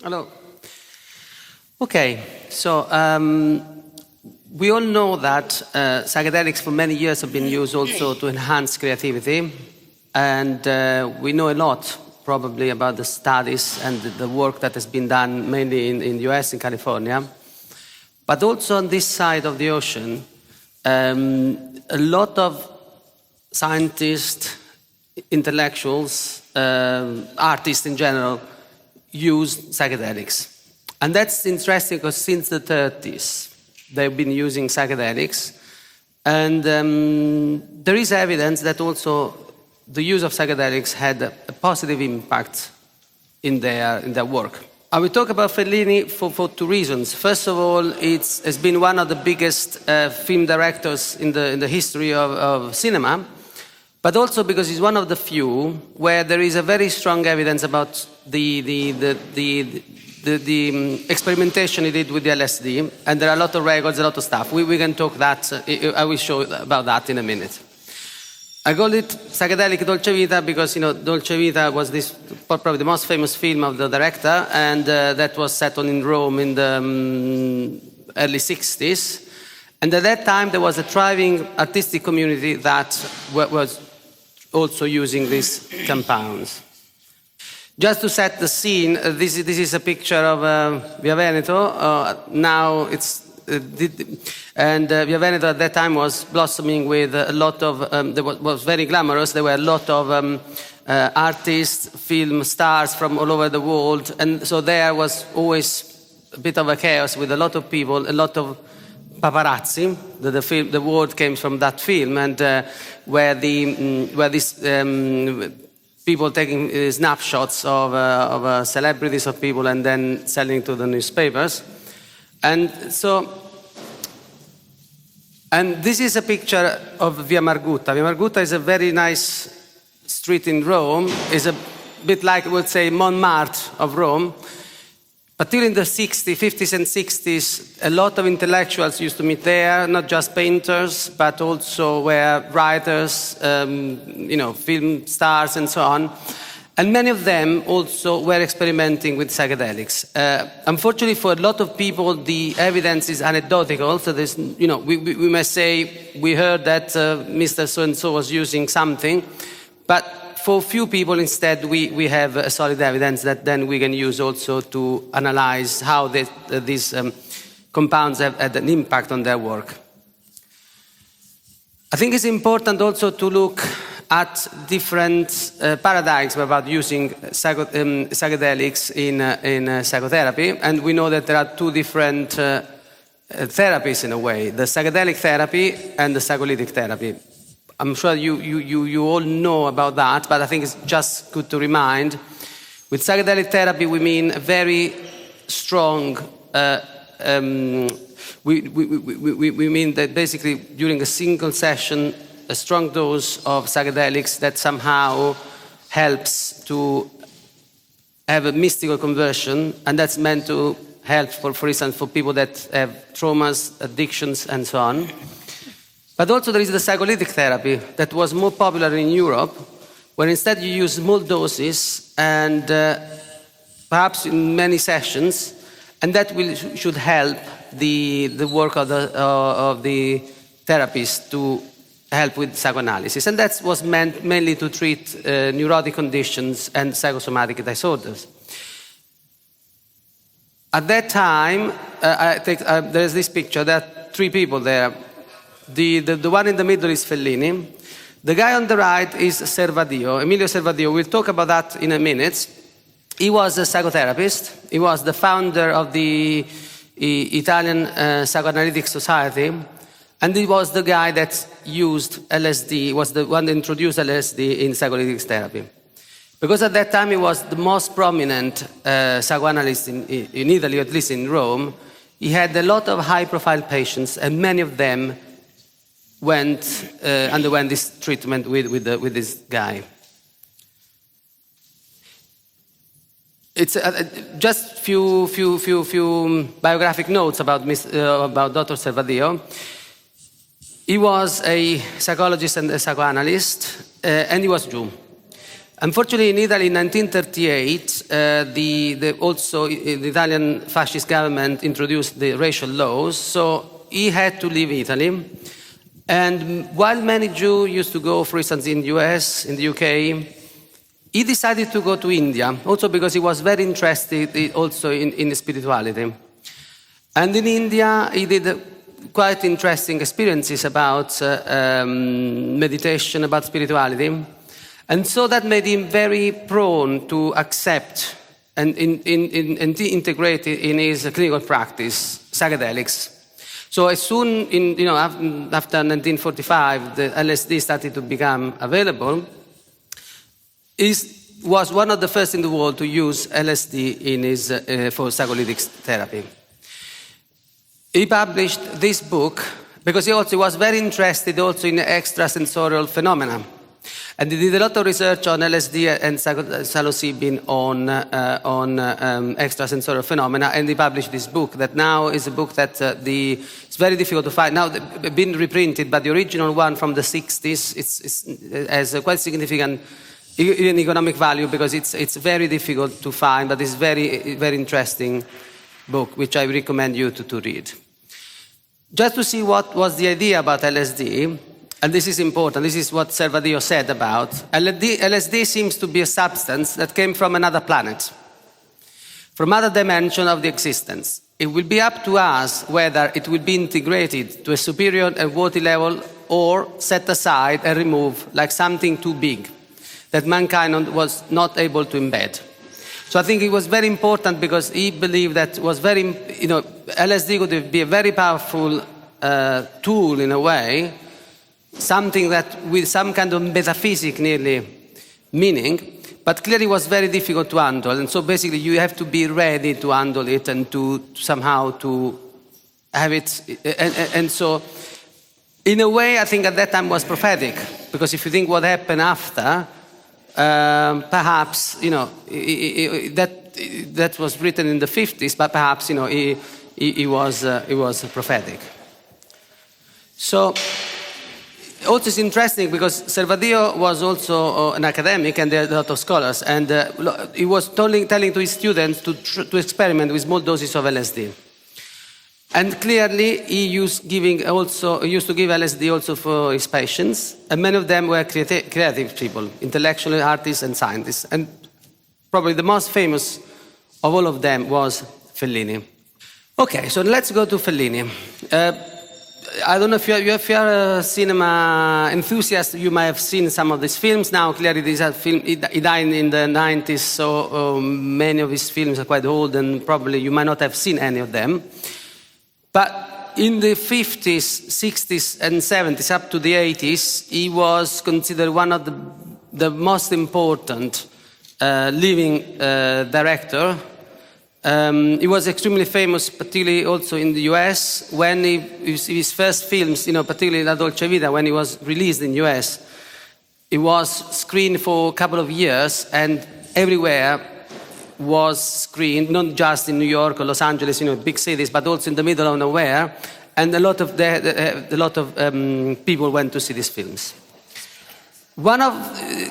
Hello. Okay, so we all know that psychedelics for many years have been used also to enhance creativity, and we know a lot probably about the studies and the work that has been done mainly in the US, in California. But also on this side of the ocean, a lot of scientists, intellectuals, artists in general, use psychedelics. And that's interesting because since the 30s, they've been using psychedelics. And there is evidence that also the use of psychedelics had a positive impact in their work. I will talk about Fellini for two reasons. First of all, it's been one of the biggest film directors in the history of cinema, but also because he's one of the few where there is a very strong evidence about the experimentation he did with the LSD, and there are a lot of records, a lot of stuff. We can talk that, I will show about that in a minute. I call it psychedelic Dolce Vita because, Dolce Vita was probably the most famous film of the director, and that was set in Rome in the early 60s. And at that time, there was a thriving artistic community that was also using these compounds. Just to set the scene, this is a picture of Via Veneto. Now it's Via Veneto at that time was blossoming with a lot of, was very glamorous. There were a lot of artists, film stars from all over the world. And so there was always a bit of a chaos with a lot of people, a lot of paparazzi. The word came from that film, and where these people taking snapshots of celebrities, of people, and then selling to the newspapers. And this is a picture of Via Margutta. Via Margutta is a very nice street in Rome. It's a bit like, I would say, Montmartre of Rome. But during the 50s and 60s, a lot of intellectuals used to meet there, not just painters, but also were writers, film stars, and so on. And many of them also were experimenting with psychedelics. Unfortunately, for a lot of people, the evidence is anecdotal. So there's, we may say we heard that Mr. So-and-so was using something, but for few people, instead, we have a solid evidence that then we can use also to analyze how these compounds have had an impact on their work. I think it's important also to look at different paradigms about using psychedelics in psychotherapy, and we know that there are two different therapies in a way: the psychedelic therapy and the psycholytic therapy. I'm sure you all know about that, but I think it's just good to remind. With psychedelic therapy, we mean a very strong. We mean that basically during a single session, a strong dose of psychedelics that somehow helps to have a mystical conversion, and that's meant to help, for instance, for people that have traumas, addictions, and so on. But also there is the psycholytic therapy that was more popular in Europe, where instead you use small doses and perhaps in many sessions, and that should help the work of the therapist to help with psychoanalysis. And that was meant mainly to treat neurotic conditions and psychosomatic disorders. At that time, there's this picture, there are three people there. The one in the middle is Fellini. The guy on the right is Servadio, Emilio Servadio. We'll talk about that in a minute. He was a psychotherapist. He was the founder of the Italian Psychoanalytic Society. And he was the guy that used LSD, was the one that introduced LSD in psycholytic therapy. Because at that time he was the most prominent psychoanalyst in Italy, at least in Rome. He had a lot of high-profile patients, and many of them underwent this treatment with this guy. It's just few biographic notes about Dr. Servadio. He was a psychologist and a psychoanalyst, and he was Jew. Unfortunately, in Italy in 1938, the Italian fascist government introduced the racial laws, so he had to leave Italy. And while many Jews used to go, for instance, in the US, in the UK, he decided to go to India, also because he was very interested also in spirituality. And in India, he did quite interesting experiences about meditation, about spirituality. And so that made him very prone to accept and integrate in his clinical practice psychedelics. So as soon, after 1945, the LSD started to become available. He was one of the first in the world to use LSD in his, for psycholytic therapy. He published this book because he also was very interested also in extrasensorial phenomena. And he did a lot of research on LSD and psilocybin on extrasensorial phenomena, and he published this book that now is a book that it's very difficult to find. Now it's been reprinted, but the original one from the 60s has a quite significant economic value because it's very difficult to find, but it's very, very interesting book, which I recommend you to read. Just to see what was the idea about LSD, and this is important, this is what Servadio said about, LSD seems to be a substance that came from another planet, from another dimension of the existence. It will be up to us whether it will be integrated to a superior and worthy level or set aside and removed like something too big that mankind was not able to embed. So I think it was very important because he believed that it was very, LSD could be a very powerful tool in a way, something that with some kind of metaphysic nearly meaning, but clearly was very difficult to handle. And so basically you have to be ready to handle it and to somehow to have it. And so in a way, I think at that time was prophetic, because if you think what happened after, perhaps, that was written in the 50s, but perhaps, he was prophetic. So, also it's interesting because Servadio was also an academic and there are a lot of scholars, and he was telling to his students to experiment with small doses of LSD. And clearly he used to give LSD also for his patients, and many of them were creative people, intellectual artists and scientists. And probably the most famous of all of them was Fellini. Okay, so let's go to Fellini. I don't know if you're a cinema enthusiast, you might have seen some of these films. Now, clearly, he died in the 90s, so many of his films are quite old, and probably you might not have seen any of them. But in the 50s, 60s, and 70s, up to the 80s, he was considered one of the most important living director. He was extremely famous, particularly also in the US, when his first films, particularly La Dolce Vita, when he was released in the US, it was screened for a couple of years, and everywhere was screened, not just in New York or Los Angeles, big cities, but also in the middle of nowhere, and a lot of people went to see these films. One of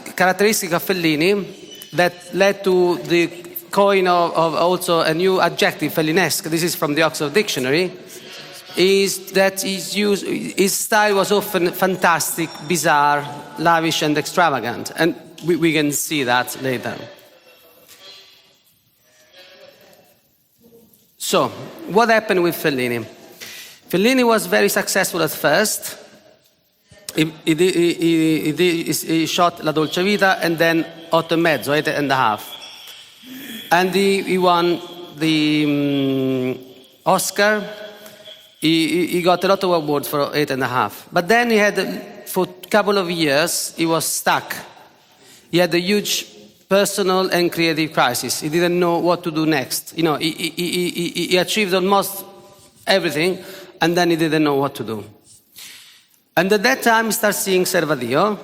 the characteristics of Fellini that led to the coin of also a new adjective, Fellinesque, this is from the Oxford Dictionary, is that his style was often fantastic, bizarre, lavish, and extravagant. And we can see that later. So, what happened with Fellini? Fellini was very successful at first. He shot La Dolce Vita and then 8.5. And he won the Oscar. He got a lot of awards for 8.5. But then for a couple of years, he was stuck. He had a huge personal and creative crisis. He didn't know what to do next. He achieved almost everything, and then he didn't know what to do. And at that time, he started seeing Servadio.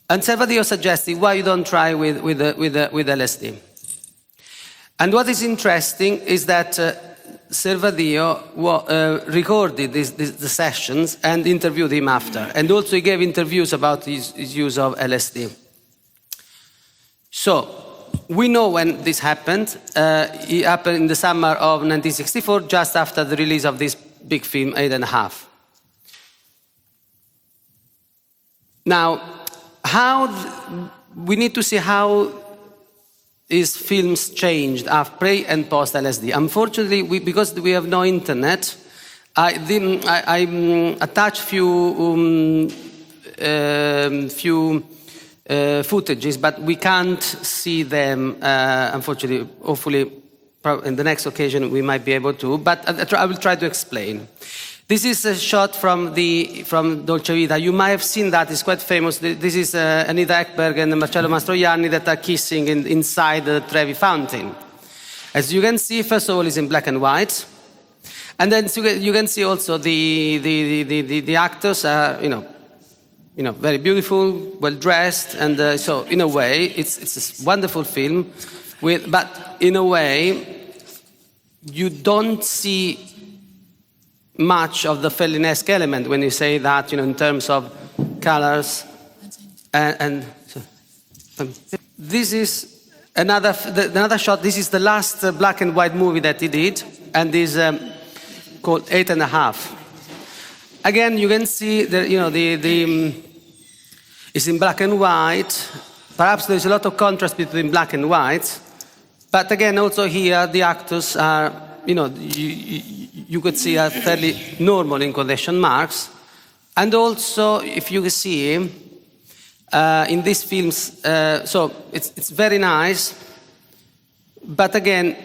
And Servadio suggested, why you don't try with LSD? And what is interesting is that Servadio recorded the sessions and interviewed him after. And also he gave interviews about his use of LSD. So, we know when this happened. It happened in the summer of 1964, just after the release of this big film, 8½. Now, we need to see how these films changed after pre and post LSD. Unfortunately, because we have no internet, I attached few footages, but we can't see them, unfortunately. Hopefully, in the next occasion, we might be able to, but I will try to explain. This is a shot from Dolce Vita. You might have seen that, it's quite famous. This is Anita Ekberg and Marcello Mastroianni that are kissing inside the Trevi fountain. As you can see, first of all, it's in black and white. And then you can see also the actors are, very beautiful, well dressed, and so in a way it's a wonderful film. But in a way, you don't see much of the Fellinesque element when you say that, in terms of colors. And this is another shot. This is the last black and white movie that he did, and is called 8½. Again, you can see that it's in black and white. Perhaps there's a lot of contrast between black and white, but again, also here the actors are, you could see are fairly normal in quotation marks, and also if you see in these films, so it's very nice, but again,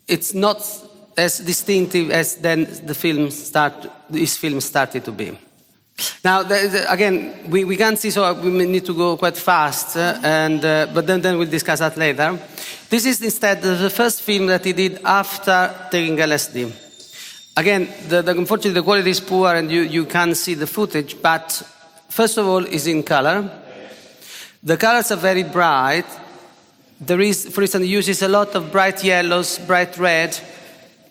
it's not as distinctive as then these films started to be. Now, again, we can't see, so we need to go quite fast, but then we'll discuss that later. This is instead the first film that he did after taking LSD. Again, unfortunately, the quality is poor and you can't see the footage, but first of all, it's in color. The colors are very bright. There is, for instance, he uses a lot of bright yellows, bright red,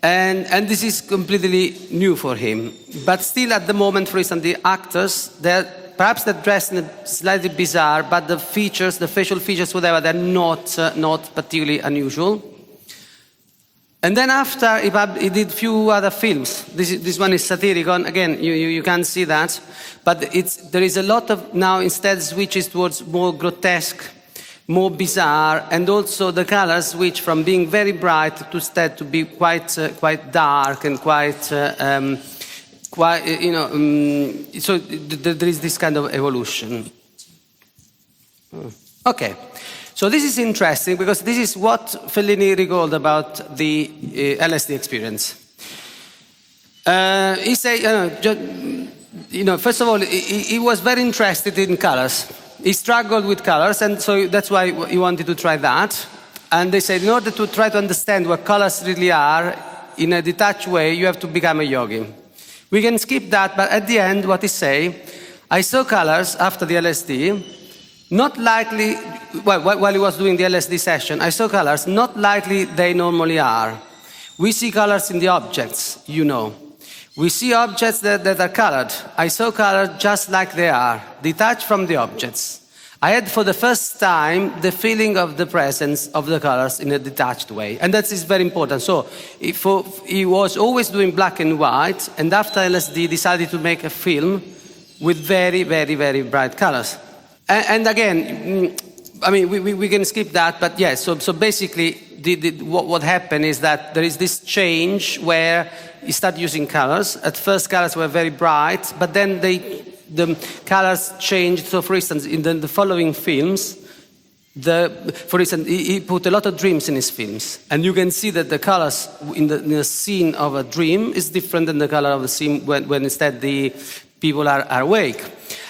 and this is completely new for him. But still, at the moment, for instance, the actors, perhaps they're dressed in a slightly bizarre, but the features, the facial features, whatever, they're not particularly unusual. And then after, he did few other films. This one is Satyricon. Again, you can't see that. But there is a lot of, now instead switches towards more grotesque, more bizarre, and also the colors switch from being very bright to instead to be quite dark and so there is this kind of evolution. Okay. So this is interesting because this is what Fellini recalled about the LSD experience. He said, first of all, he was very interested in colors. He struggled with colors, and so that's why he wanted to try that. And they said, in order to try to understand what colors really are in a detached way, you have to become a yogi. We can skip that, but at the end, what he say, I saw colors after the LSD, not likely, while he was doing the LSD session, I saw colors not likely they normally are. We see colors in the objects, We see objects that are colored. I saw colors just like they are, detached from the objects. I had for the first time the feeling of the presence of the colors in a detached way. And that is very important. So he was always doing black and white, and after LSD decided to make a film with very, very, very bright colors. And again, we can skip that, but yes, so basically what happened is that there is this change where he started using colors. At first, colors were very bright, but then the colors changed. So, for instance, in the following films, for instance, he put a lot of dreams in his films, and you can see that the colors in the scene of a dream is different than the color of the scene when instead the people are awake.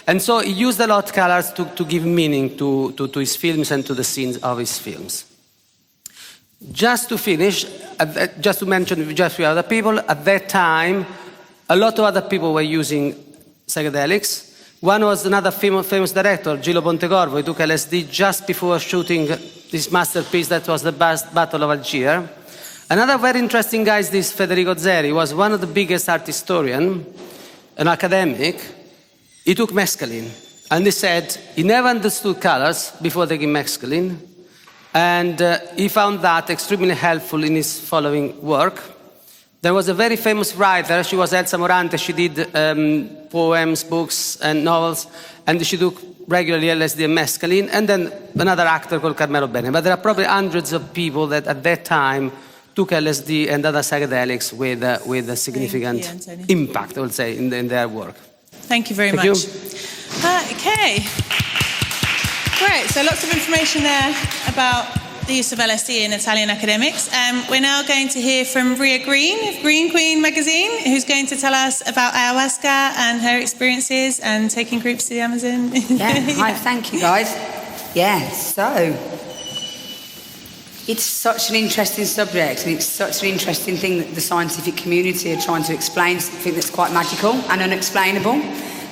And so he used a lot of colors to give meaning to his films and to the scenes of his films. Just to finish, just to mention just a few other people, at that time, a lot of other people were using psychedelics. One was another famous director, Gillo Pontecorvo. He took LSD just before shooting this masterpiece that was the Battle of Algiers. Another very interesting guy is this Federico Zeri. He was one of the biggest art historians, an academic. He took mescaline. And he said he never understood colors before taking mescaline, and he found that extremely helpful in his following work. There was a very famous writer, she was Elsa Morante, she did poems, books, and novels, and she took regularly LSD and mescaline, and then another actor called Carmelo Bene. But there are probably hundreds of people that at that time took LSD and other psychedelics with a significant impact, I would say, in their work. Thank you very much. Okay. Great, so lots of information there about the use of LSD in Italian academics. We're now going to hear from Ria Green of Green Queen magazine, who's going to tell us about ayahuasca and her experiences and taking groups to the Amazon. Hi, thank you guys. So it's such an interesting subject, and it's such an interesting thing that the scientific community are trying to explain something that's quite magical and unexplainable.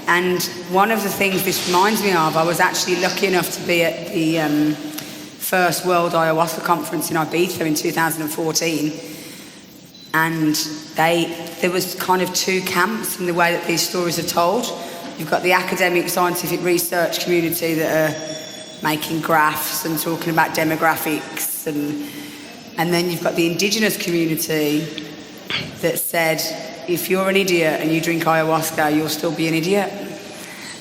And one of the things this reminds me of, I was actually lucky enough to be at the first World Ayahuasca Conference in Ibiza in 2014, and there was kind of two camps in the way that these stories are told. You've got the academic scientific research community that are making graphs and talking about demographics, and then you've got the indigenous community that said, if you're an idiot and you drink ayahuasca, you'll still be an idiot.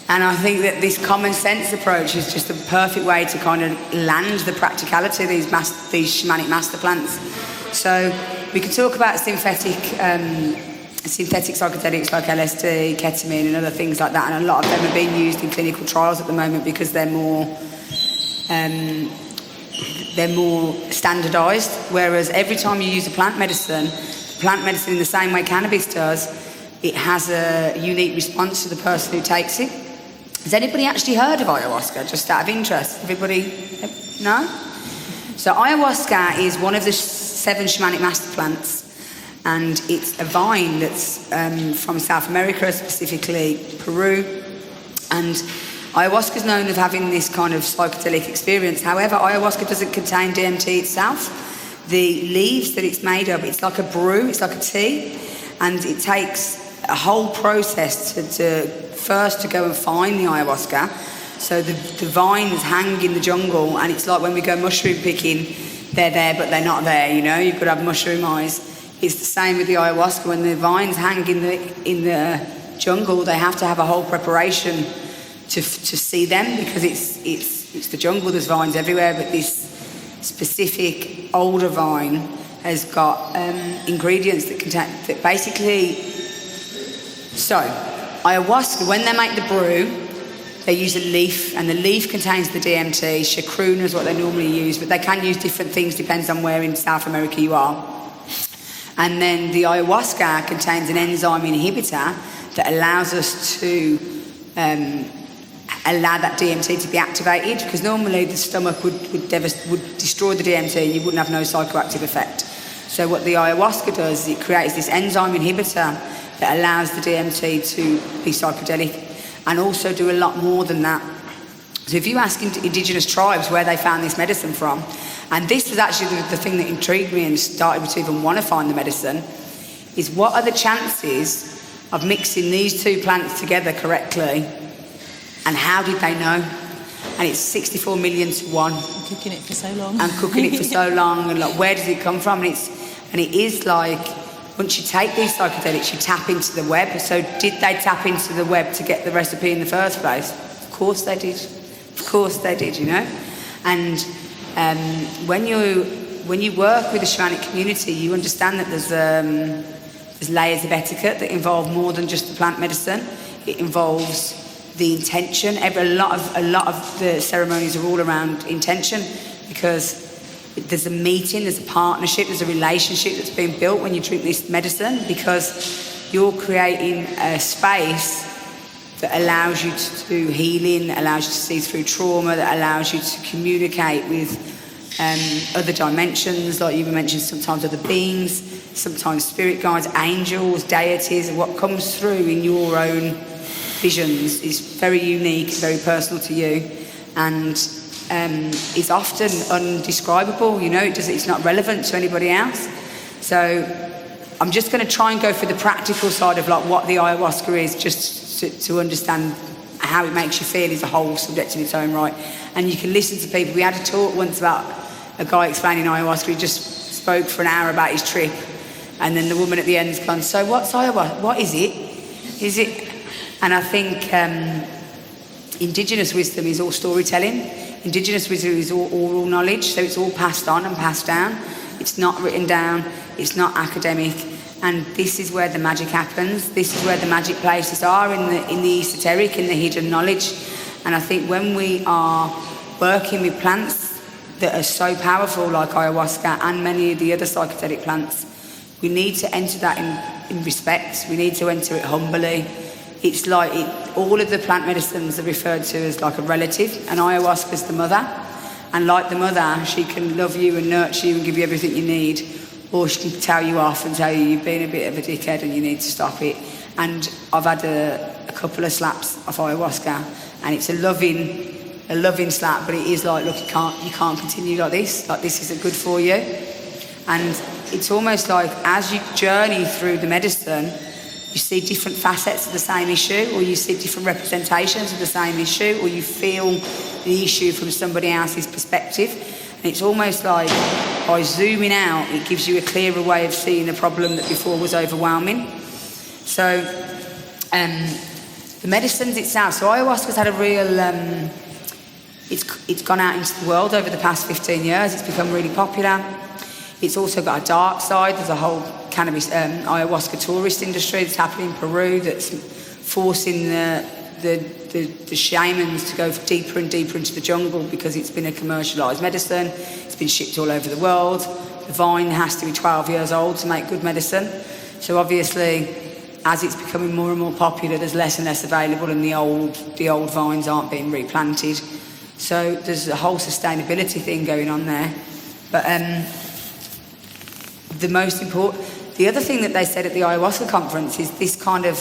And I think that this common sense approach is just a perfect way to kind of land the practicality of these shamanic master plants. So we could talk about synthetic psychedelics like LSD, ketamine and other things like that, and a lot of them are being used in clinical trials at the moment because they're more standardised, whereas every time you use a plant medicine in the same way cannabis does, it has a unique response to the person who takes it. Has anybody actually heard of ayahuasca, just out of interest? Everybody? No? So ayahuasca is one of the 7 shamanic master plants, and it's a vine that's from South America, specifically Peru, and ayahuasca is known as having this kind of psychedelic experience. However, ayahuasca doesn't contain DMT itself. The leaves that it's made of, it's like a brew, it's like a tea, and it takes a whole process to go and find the ayahuasca. So the vines hang in the jungle, and it's like when we go mushroom picking, they're there but they're not there, you know, you've got to have mushroom eyes. It's the same with the ayahuasca. When the vines hang in the jungle, they have to have a whole preparation to see them, because it's the jungle, there's vines everywhere, but this specific older vine has got ingredients that basically. So ayahuasca, when they make the brew, they use a leaf, and the leaf contains the DMT. Chacruna is what they normally use, but they can use different things, depends on where in South America you are. And then the ayahuasca contains an enzyme inhibitor that allows us to allow that DMT to be activated, because normally the stomach would destroy the DMT and you wouldn't have no psychoactive effect. So what the ayahuasca does is it creates this enzyme inhibitor that allows the DMT to be psychedelic, and also do a lot more than that. So if you ask indigenous tribes where they found this medicine from, and this was actually the thing that intrigued me and started me to even want to find the medicine, is what are the chances of mixing these two plants together correctly, and how did they know? And it's 64 million to 1. Cooking it for so long. And cooking it for so long, and like, where does it come from? And it is like, once you take these psychedelics, you tap into the web. So did they tap into the web to get the recipe in the first place? Of course they did. Of course they did, you know? And when you work with the shamanic community, you understand that there's layers of etiquette that involve more than just the plant medicine. It involves the intention. A lot of the ceremonies are all around intention, because there's a meeting, there's a partnership, there's a relationship that's being built when you drink this medicine, because you're creating a space that allows you to do healing, allows you to see through trauma, that allows you to communicate with other dimensions, like you mentioned, sometimes other beings, sometimes spirit guides, angels, deities, and what comes through in your own visions is very unique, very personal to you, and is often undescribable, you know, it's not relevant to anybody else. So I'm just going to try and go for the practical side of like what the ayahuasca is, just to understand how it makes you feel is a whole subject in its own right. And you can listen to people. We had a talk once about a guy explaining ayahuasca. He just spoke for an hour about his trip, and then the woman at the end's gone, so what's ayahuasca? What is it? Is it? And I think indigenous wisdom is all storytelling. Indigenous wisdom is all oral knowledge, so it's all passed on and passed down. It's not written down, it's not academic, and this is where the magic happens. This is where the magic places are, in the esoteric, in the hidden knowledge. And I think when we are working with plants that are so powerful, like ayahuasca and many of the other psychedelic plants, we need to enter that in respect. We need to enter it humbly. It's like all of the plant medicines are referred to as like a relative, and ayahuasca is the mother. And like the mother, she can love you and nurture you and give you everything you need, or she can tell you off and tell you you've been a bit of a dickhead and you need to stop it. And I've had a couple of slaps of ayahuasca, and it's a loving slap, but it is like, look, you can't continue like this isn't good for you. And it's almost like as you journey through the medicine, you see different facets of the same issue, or you see different representations of the same issue, or you feel the issue from somebody else's perspective. And it's almost like by zooming out, it gives you a clearer way of seeing a problem that before was overwhelming. So the medicines itself, so ayahuasca's had a real, it's gone out into the world over the past 15 years. It's become really popular. It's also got a dark side. There's a whole cannabis ayahuasca tourist industry that's happening in Peru that's forcing the shamans to go deeper and deeper into the jungle because it's been a commercialised medicine. It's been shipped all over the world. The vine has to be 12 years old to make good medicine. So obviously, as it's becoming more and more popular, there's less and less available, and the old vines aren't being replanted. So there's a whole sustainability thing going on there. But the other thing that they said at the ayahuasca conference is this kind of,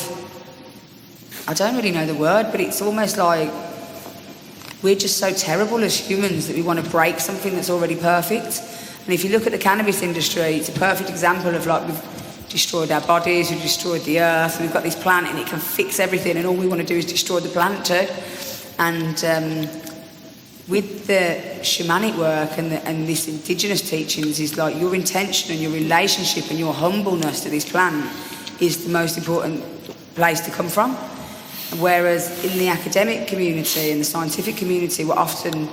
I don't really know the word, but it's almost like we're just so terrible as humans that we want to break something that's already perfect. And if you look at the cannabis industry, it's a perfect example of like we've destroyed our bodies, we've destroyed the earth, and we've got this plant and it can fix everything, and all we want to do is destroy the plant too. And with the shamanic work and this indigenous teachings is like your intention and your relationship and your humbleness to this plant is the most important place to come from. Whereas in the academic community and the scientific community, what often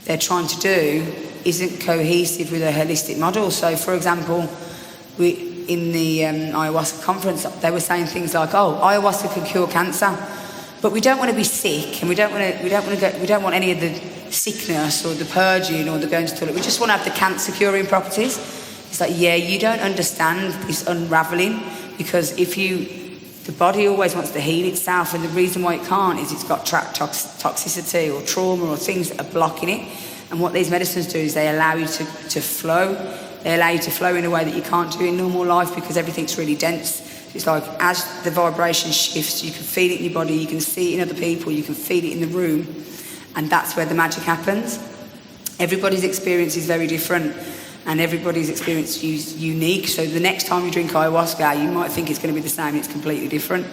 they're trying to do isn't cohesive with a holistic model. So, for example, in the ayahuasca conference, they were saying things like, "Oh, ayahuasca can cure cancer, but we don't want to be sick, and we don't want any of the sickness or the purging or the going to the toilet. We just want to have the cancer curing properties." It's like, yeah, you don't understand this unraveling, because the body always wants to heal itself, and the reason why it can't is it's got trapped toxicity or trauma or things that are blocking it. And what these medicines do is they allow you to flow. They allow you to flow in a way that you can't do in normal life because everything's really dense. It's like as the vibration shifts, you can feel it in your body, you can see it in other people, you can feel it in the room, and that's where the magic happens. Everybody's experience is very different, and everybody's experience is unique. So the next time you drink ayahuasca, you might think it's going to be the same, it's completely different.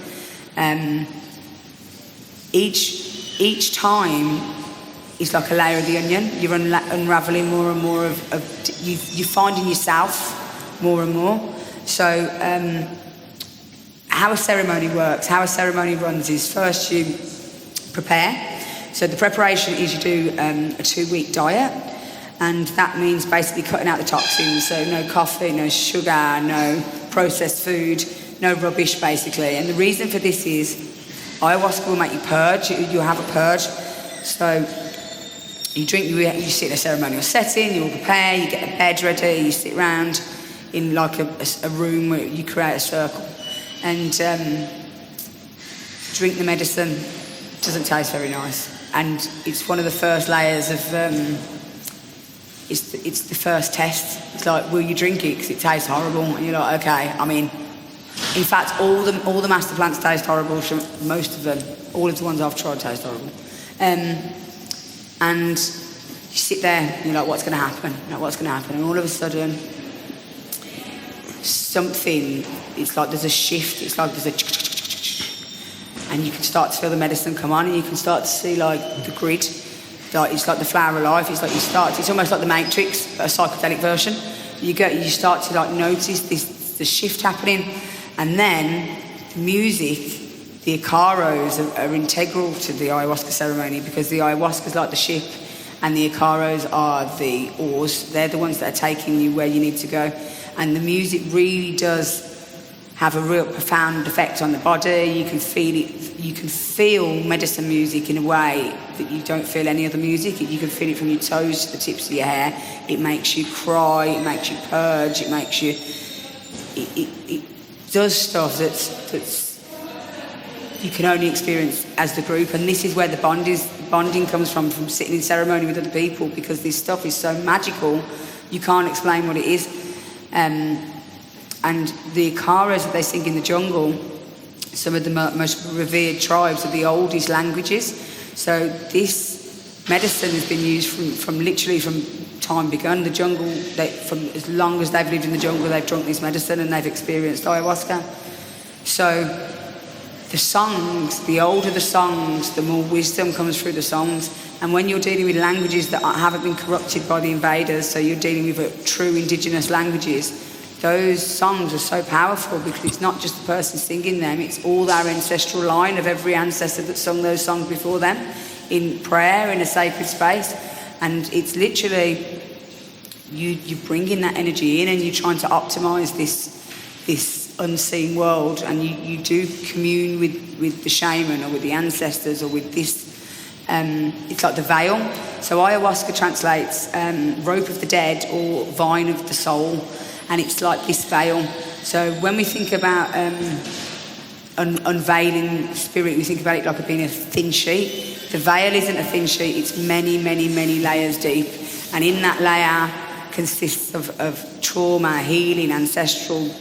Each time is like a layer of the onion. You're unraveling more and more you're finding yourself more and more. So how a ceremony works, how a ceremony runs is first you prepare. So the preparation is you do a 2-week diet, and that means basically cutting out the toxins. So no coffee, no sugar, no processed food, no rubbish basically. And the reason for this is ayahuasca will make you purge. You'll have a purge. So you drink, you sit in a ceremonial setting, you all prepare, you get a bed ready, you sit around in like a room where you create a circle and drink the medicine. It doesn't taste very nice. And it's one of the first layers of, it's the first test. It's like, will you drink it? Because it tastes horrible. And you're like, okay. I mean, in fact, all the master plants taste horrible. Most of them, all of the ones I've tried taste horrible. And you sit there and you're like, what's going to happen? And all of a sudden, something, it's like there's a shift. It's like there's and you can start to feel the medicine come on, and you can start to see like the grid. Like, it's like the flower of life. It's like it's almost like the Matrix, but a psychedelic version. You start to like notice the shift happening, and then the music, the Icaros are integral to the ayahuasca ceremony, because the ayahuasca is like the ship, and the Icaros are the oars. They're the ones that are taking you where you need to go, and the music really does have a real profound effect on the body. You can feel it. You can feel medicine music in a way that you don't feel any other music. You can feel it from your toes to the tips of your hair. It makes you cry. It makes you purge. It makes you. It does stuff that's you can only experience as the group. And this is where the bonding comes from sitting in ceremony with other people, because this stuff is so magical. You can't explain what it is. And the Icaros that they sing in the jungle, some of the most revered tribes, are the oldest languages. So this medicine has been used from literally from time begun. The jungle, from as long as they've lived in the jungle, they've drunk this medicine and they've experienced ayahuasca. So the songs, the older the songs, the more wisdom comes through the songs. And when you're dealing with languages that haven't been corrupted by the invaders, so you're dealing with true indigenous languages, those songs are so powerful, because it's not just the person singing them, it's all our ancestral line of every ancestor that sung those songs before them in prayer, in a sacred space. And it's literally, you bringing that energy in, and you're trying to optimise this unseen world, and you do commune with the shaman or with the ancestors or with this, it's like the veil. So ayahuasca translates rope of the dead or vine of the soul. And it's like this veil. So when we think about unveiling spirit, we think about it like being a thin sheet. The veil isn't a thin sheet, it's many, many, many layers deep. And in that layer consists of trauma, healing, ancestral,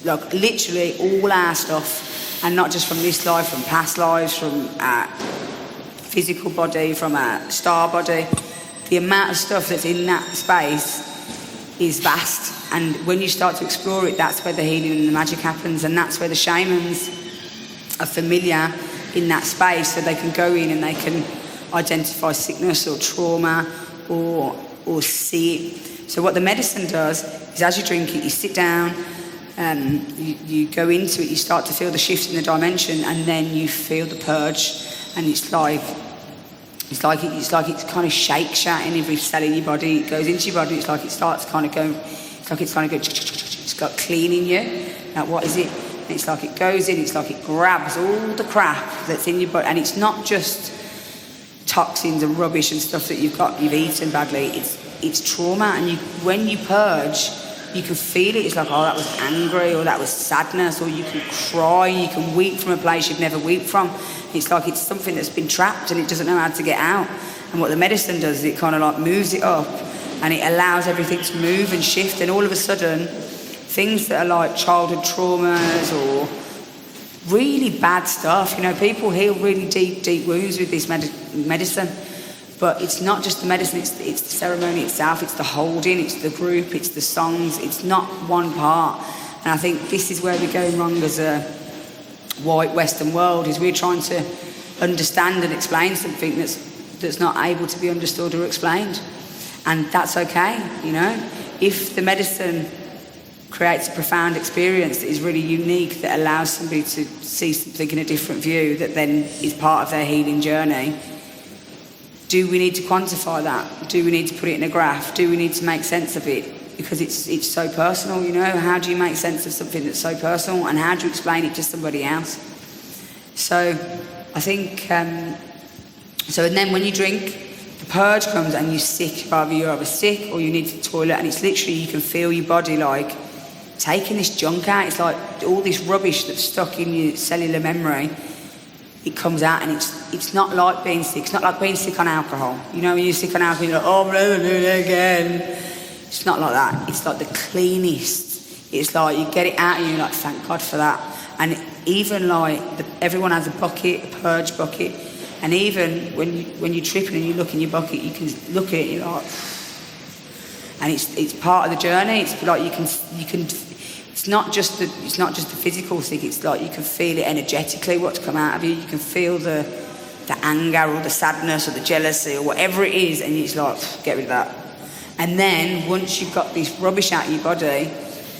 like literally all our stuff. And not just from this life, from past lives, from our physical body, from our star body. The amount of stuff that's in that space is vast. And when you start to explore it, that's where the healing and the magic happens, and that's where the shamans are familiar in that space, so they can go in and they can identify sickness or trauma or see it. So what the medicine does is, as you drink it, you sit down, you go into it, you start to feel the shift in the dimension, and then you feel the purge, and it's like it kind of shakes out in every cell in your body. It goes into your body. It's like it starts kind of going. It's got cleaning you. Now, what is it? And it's like it goes in. It's like it grabs all the crap that's in your body, and it's not just toxins and rubbish and stuff that you've eaten badly. It's trauma, and when you purge, you can feel it. It's like, oh, that was angry, or that was sadness, or you can cry. You can weep from a place you've never wept from. It's like it's something that's been trapped and it doesn't know how to get out. And what the medicine does is it kind of like moves it up, and it allows everything to move and shift, and all of a sudden things that are like childhood traumas or really bad stuff, people heal really deep wounds with this medicine. But it's not just the medicine, it's the ceremony itself, it's the holding, it's the group, it's the songs, it's not one part. And I think this is where we're going wrong as a white Western world, is we're trying to understand and explain something that's not able to be understood or explained. And that's okay, If the medicine creates a profound experience that is really unique, that allows somebody to see something in a different view, that then is part of their healing journey, do we need to quantify that? Do we need to put it in a graph? Do we need to make sense of it? Because it's so personal, How do you make sense of something that's so personal, and how do you explain it to somebody else? So I think, and then when you drink, the purge comes and you're sick, either you're either sick or you need the toilet, and it's literally, you can feel your body like taking this junk out. It's like all this rubbish that's stuck in your cellular memory, it comes out, and it's not like being sick. It's not like being sick on alcohol. When you're sick on alcohol, you're like, oh, I'm never doing it again. It's not like that. It's like the cleanest. It's like you get it out and you're like, thank God for that. And even like, everyone has a bucket, a purge bucket. And even when you're tripping and you look in your bucket, you can look at it, you're like, and it's part of the journey. It's like you can it's not just the physical thing. It's like you can feel it energetically, what's come out of you. You can feel the anger or the sadness or the jealousy or whatever it is, and it's like, get rid of that. And then once you've got this rubbish out of your body,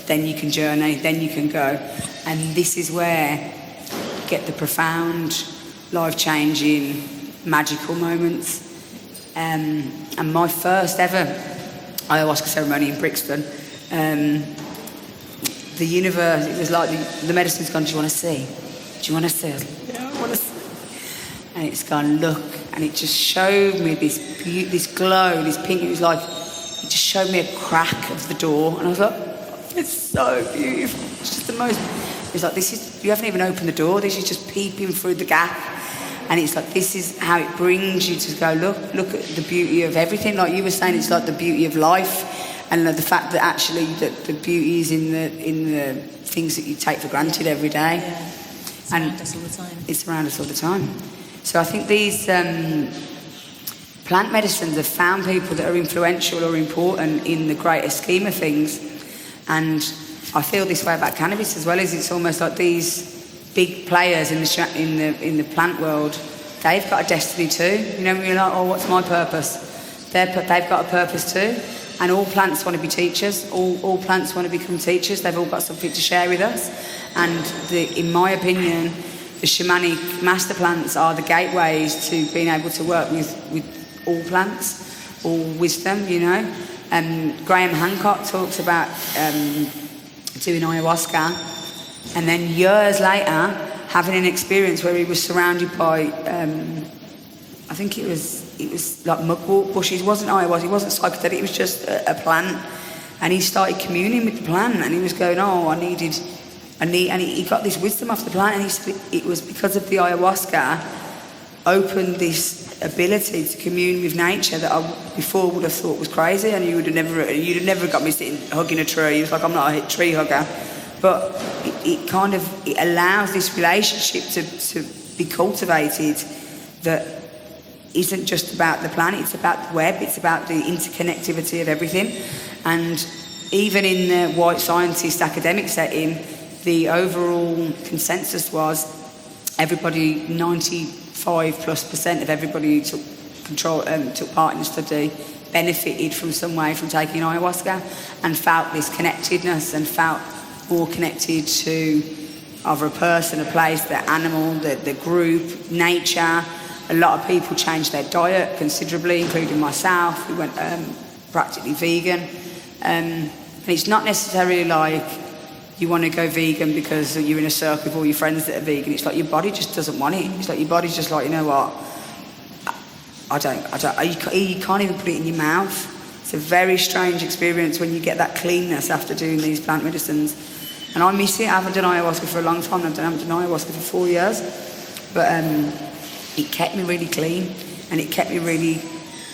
then you can journey, then you can go. And this is where you get the profound, life-changing, magical moments. And my first ever ayahuasca ceremony in Brixton, the universe, it was like the medicine's gone, do you want to see? Do you want to see? I was like, yeah, I want to see. And it's gone, look, and it just showed me this glow, this pink. It was like, it just showed me a crack of the door, and I was like, it's so beautiful. It's just the most. It's like, you haven't even opened the door. This is just peeping through the gap, and it's like, this is how it brings you to go, look at the beauty of everything. Like you were saying, it's like the beauty of life, and the fact that actually that the beauty is in the things that you take for granted every day. Yeah. It's around us all the time. It's around us all the time. So I think these plant medicines have found people that are influential or important in the greater scheme of things. And I feel this way about cannabis as well. Is it's almost like these big players in the plant world, they've got a destiny too. You know, you're like, oh, what's my purpose? They've got a purpose too. And all plants want to be teachers. All plants want to become teachers. They've all got something to share with us. And in my opinion, the shamanic master plants are the gateways to being able to work with all plants, all wisdom, you know. Graham Hancock talks about doing ayahuasca, and then years later having an experience where he was surrounded by, I think it was like mugwort bushes. It wasn't ayahuasca, it wasn't psychedelic, it was just a plant. And he started communing with the plant, and he was going, and he got this wisdom off the plant, and he said it was because of the ayahuasca opened this ability to commune with nature that I before would have thought was crazy, and you'd have never got me sitting hugging a tree. He was like, I'm not a tree hugger, but it allows this relationship to be cultivated that isn't just about the planet, it's about the web, it's about the interconnectivity of everything. And even in the white scientist academic setting, the overall consensus was everybody, 95+% of everybody who took part in the study benefited from some way from taking ayahuasca and felt this connectedness and felt more connected to either a person, a place, the animal, the group, nature. A lot of people changed their diet considerably, including myself. We went practically vegan. And it's not necessarily like you want to go vegan because you're in a circle with all your friends that are vegan. It's like your body just doesn't want it. It's like your body's just like, you know what, you can't even put it in your mouth. It's a very strange experience when you get that cleanness after doing these plant medicines. And I miss it. I haven't done ayahuasca for a long time. I haven't done ayahuasca for 4 years. But it kept me really clean, and it kept me really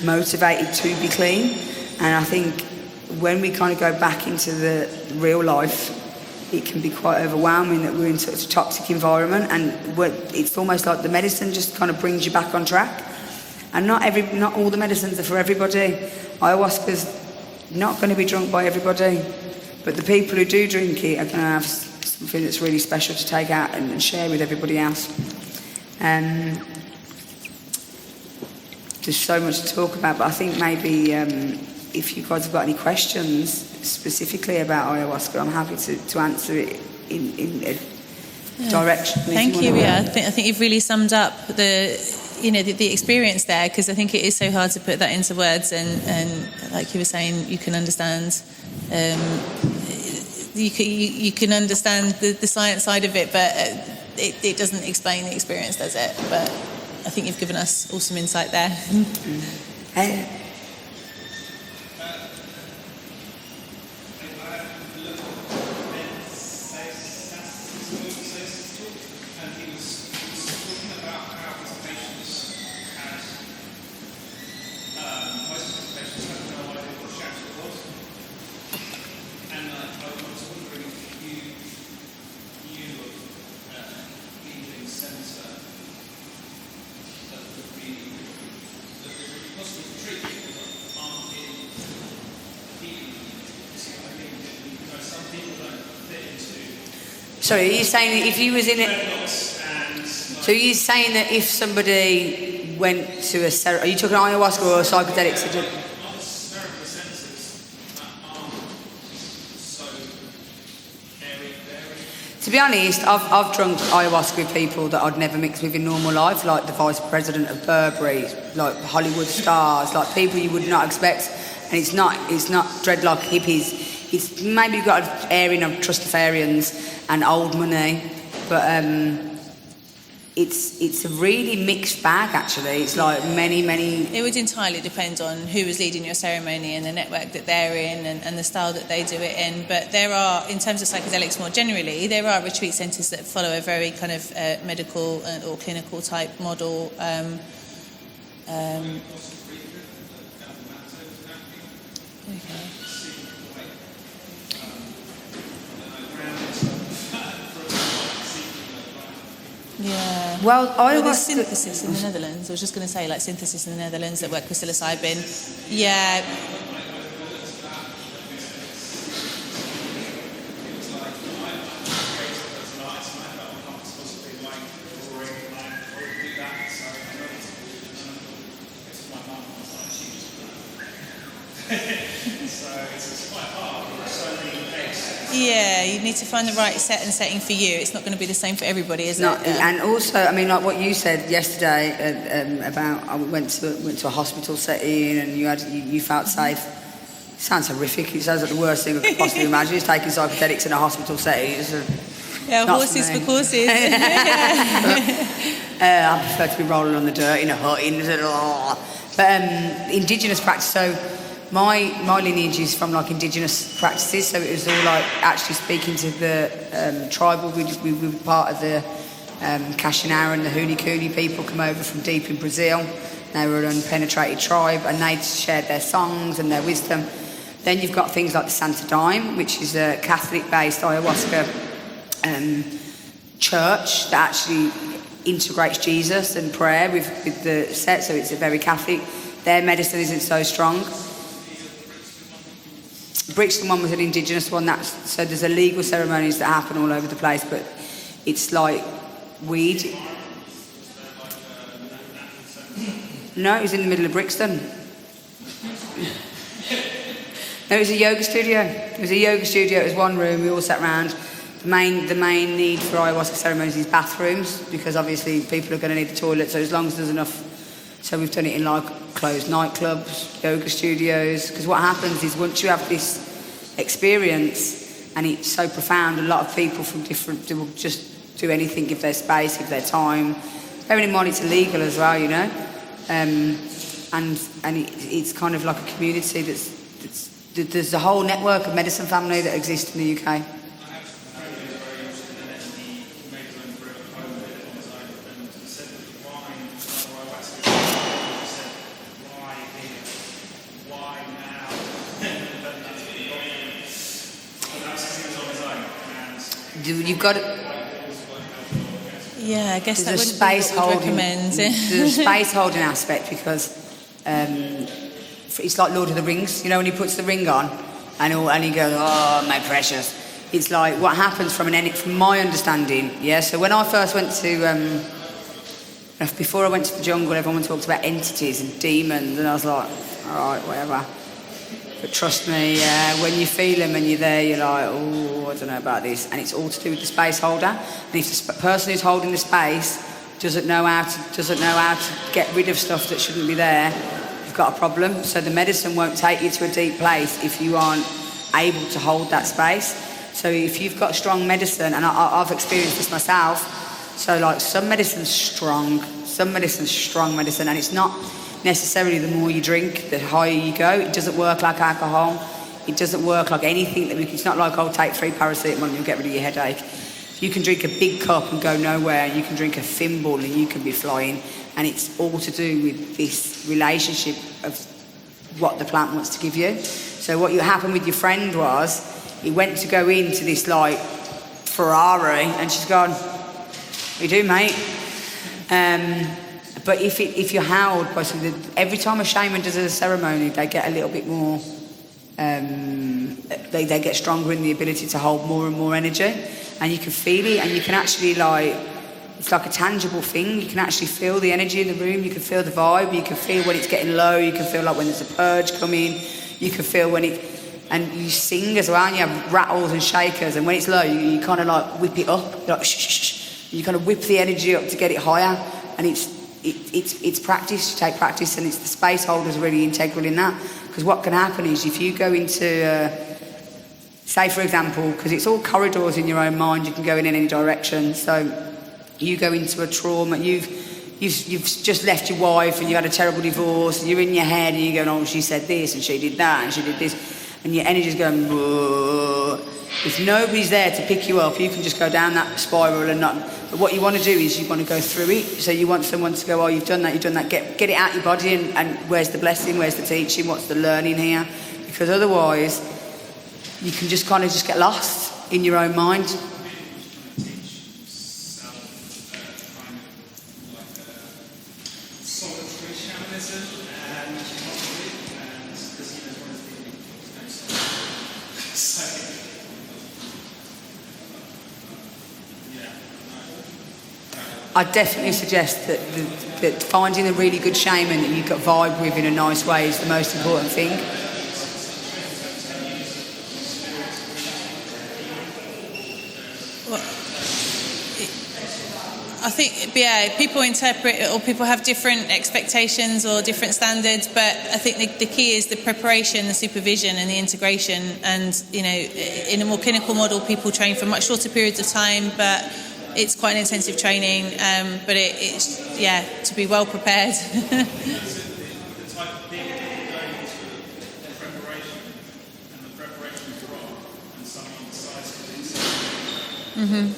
motivated to be clean. And I think when we kind of go back into the real life, it can be quite overwhelming that we're in such a toxic environment, and it's almost like the medicine just kind of brings you back on track. And not all the medicines are for everybody. Ayahuasca's not going to be drunk by everybody, but the people who do drink it are going to have something that's really special to take out and share with everybody else. There's so much to talk about, but I think maybe if you guys have got any questions specifically about ayahuasca, I'm happy to answer it in a direction. Thank you. Yeah, I think you've really summed up the experience there, because I think it is so hard to put that into words, and like you were saying, you can understand. You can understand the science side of it, but it doesn't explain the experience, does it? But I think you've given us awesome insight there. Treat Sorry, are you saying that if you was in it? So are you saying that if somebody went to a are you talking ayahuasca or psychedelics? To be honest, I've drunk ayahuasca with people that I'd never mix with in normal life, like the vice president of Burberry, like Hollywood stars, like people you would not expect. And it's not dreadlock hippies. It's maybe got an airing of Trustafarians and old money, but it's a really mixed bag actually. It's like many. It would entirely depend on who was leading your ceremony and the network that they're in and the style that they do it in. But there are, in terms of psychedelics more generally, there are retreat centres that follow a very kind of medical or clinical type model. Okay. Yeah. Well, there's synthesis in the Netherlands. I was just going to say, like synthesis in the Netherlands that work with psilocybin. Yeah. Yeah, you need to find the right set and setting for you. It's not going to be the same for everybody, is it? And also, I mean, like what you said yesterday about I went to a hospital setting and you felt safe. It sounds horrific. It sounds like the worst thing I could possibly imagine. Is taking psychedelics in a hospital setting. Horses for courses. I prefer to be rolling on the dirt in a hut. But indigenous practice. So. My lineage is from like indigenous practices, so it was all like actually speaking to the tribal. We were part of the Kashinara and the Huni Kuni people come over from deep in Brazil. They were an unpenetrated tribe and they shared their songs and their wisdom. Then you've got things like the Santa Dime, which is a Catholic-based ayahuasca church that actually integrates Jesus and prayer with the set, so it's a very Catholic. Their medicine isn't so strong. Brixton one was an indigenous one. So there's illegal ceremonies that happen all over the place, but it's like weed. No, it was in the middle of Brixton. No, it was a yoga studio. It was a yoga studio. It was one room. We all sat around. The main need for ayahuasca ceremonies is bathrooms, because obviously people are going to need the toilet. So as long as there's enough. So we've done it in like closed nightclubs, yoga studios, because what happens is once you have this experience and it's so profound, a lot of people from different will just do anything, give their space, give their time. Bearing in mind it's illegal as well, you know, and it's kind of like a community there's a whole network of medicine family that exists in the UK. You've got it. Yeah, I guess there's that would be what we'd recommend. There's a space holding aspect because it's like Lord of the Rings. You know, when he puts the ring on and he goes, "Oh, my precious." It's like what happens from my understanding. Yeah. So when I first went to before I went to the jungle, everyone talked about entities and demons, and I was like, "All right, whatever." But trust me, when you feel them and you're there, you're like, oh, I don't know about this. And it's all to do with the space holder. And if the person who's holding the space doesn't know how to get rid of stuff that shouldn't be there, you've got a problem. So the medicine won't take you to a deep place if you aren't able to hold that space. So if you've got strong medicine, and I've experienced this myself, so like some medicine's strong medicine, and it's not necessarily the more you drink, the higher you go. It doesn't work like alcohol. It doesn't work like anything. It's not like, oh, take 3 paracetamol and you'll get rid of your headache. You can drink a big cup and go nowhere. You can drink a thimble and you can be flying. And it's all to do with this relationship of what the plant wants to give you. So what happened with your friend was, he went to go into this like Ferrari and she's gone, what you do, mate? But if you're held by something, every time a shaman does a ceremony, they get a little bit more, they get stronger in the ability to hold more and more energy. and you can feel it, and you can actually it's like a tangible thing. You can actually feel the energy in the room, you can feel the vibe, you can feel when it's getting low, you can feel like when there's a purge coming, you can feel when and you sing as well, and you have rattles and shakers, and when it's low, you kind of like whip it up, you're like shh, shh, shh. You kind of whip the energy up to get it higher, and it's practice, you take practice, and it's the space holders really integral in that, because what can happen is if you go into, say for example, because it's all corridors in your own mind, you can go in any direction, so you go into a trauma, you've just left your wife and you had a terrible divorce and you're in your head and you're going, oh, she said this and she did that and she did this, and your energy's going, whoa. If nobody's there to pick you up, you can just go down that spiral and not. But what you want to do is you want to go through it. So you want someone to go, oh, you've done that, get it out your body, and where's the blessing, where's the teaching, what's the learning here? Because otherwise, you can just kind of just get lost in your own mind. I definitely suggest that finding a really good shaman that you can vibe with in a nice way is the most important thing. Well, I think, yeah, people interpret it, or people have different expectations or different standards, but I think the key is the preparation, the supervision and the integration. And, you know, in a more clinical model, people train for much shorter periods of time, but it's quite an intensive training, but it's to be well prepared. Mm-hmm.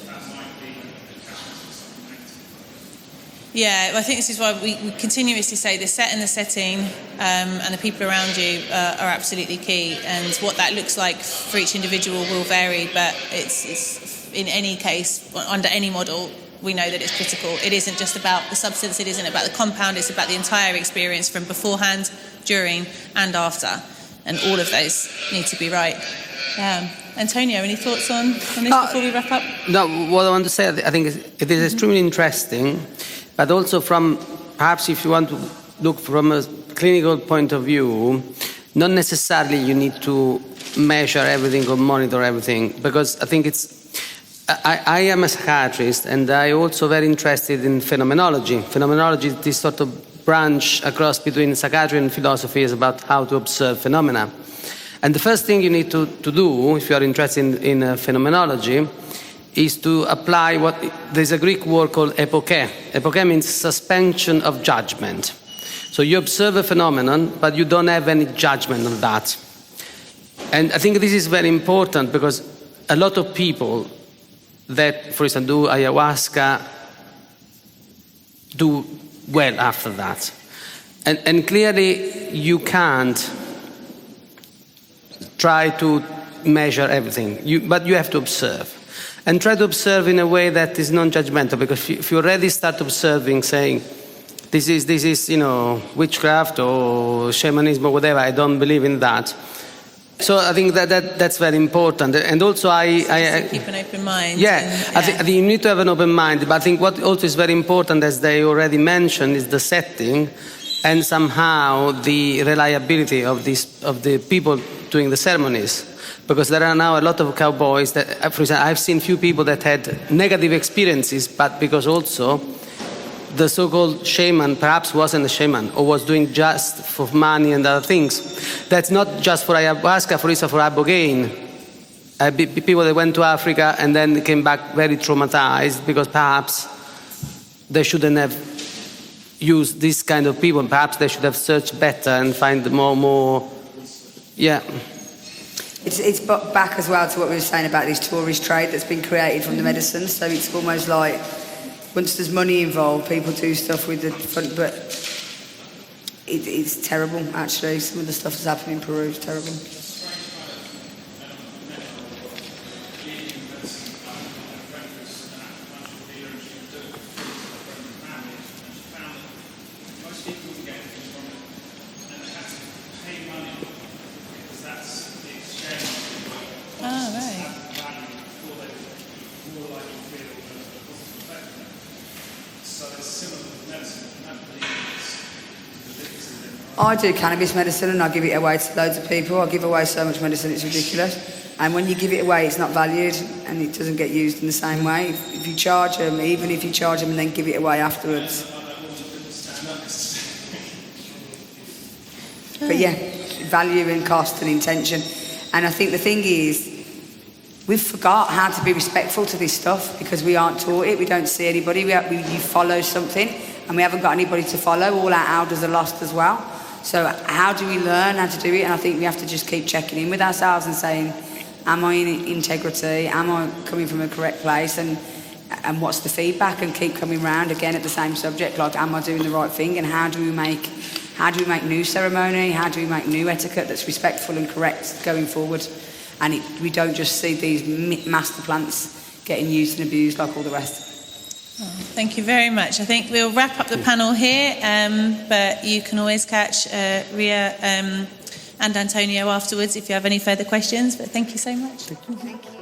Yeah, I think this is why we continuously say the set and the setting and the people around you are absolutely key, and what that looks like for each individual will vary, but it's in any case, under any model, we know that it's critical. It isn't just about the substance, it isn't about the compound, it's about the entire experience from beforehand, during and after, and all of those need to be right. Antonio, any thoughts on this before we wrap up? No, what I want to say, I think it is extremely interesting, but also from, perhaps if you want to look from a clinical point of view, not necessarily you need to measure everything or monitor everything, because I think I am a psychiatrist, and I also very interested in phenomenology. Phenomenology is this sort of branch across between psychiatry and philosophy, is about how to observe phenomena. And the first thing you need to do, if you are interested in phenomenology, is to apply there's a Greek word called epoche. Epoche means suspension of judgment. So you observe a phenomenon, but you don't have any judgment on that. And I think this is very important, because a lot of people that, for instance, do ayahuasca do well after that. And clearly you can't try to measure everything, but you have to observe. And try to observe in a way that is non-judgmental, because if you already start observing, saying, this is witchcraft or shamanism or whatever, I don't believe in that. So I think that's very important, and also I keep an open mind. Yeah, I think you need to have an open mind. But I think what also is very important, as they already mentioned, is the setting, and somehow the reliability of the people doing the ceremonies, because there are now a lot of cowboys that, for example, I've seen few people that had negative experiences, but because also the so-called shaman perhaps wasn't a shaman, or was doing just for money and other things. That's not just for ayahuasca, for instance, for ibogaine. People that went to Africa and then came back very traumatized, because perhaps they shouldn't have used this kind of people. Perhaps they should have searched better and find more. Yeah. It's back as well to what we were saying about this tourist trade that's been created from the medicine. So it's almost like, once there's money involved, people do stuff with the front, but it's terrible, actually. Some of the stuff that's happening in Peru is terrible. I do cannabis medicine and I give it away to loads of people. I give away so much medicine, it's ridiculous. And when you give it away, it's not valued and it doesn't get used in the same way. If you charge them, even if you charge them and then give it away afterwards. But yeah, value and cost and intention. And I think the thing is, we've forgot how to be respectful to this stuff because we aren't taught it. We don't see anybody. You follow something and we haven't got anybody to follow. All our elders are lost as well. So how do we learn how to do it? And I think we have to just keep checking in with ourselves and saying, am I in integrity? Am I coming from a correct place? And what's the feedback? And keep coming round again at the same subject, like, am I doing the right thing? And how do we make new ceremony? How do we make new etiquette that's respectful and correct going forward? And we don't just see these master plants getting used and abused like all the rest. Oh, thank you very much. I think we'll wrap up the panel here, but you can always catch Ria and Antonio afterwards if you have any further questions. But thank you so much. Thank you.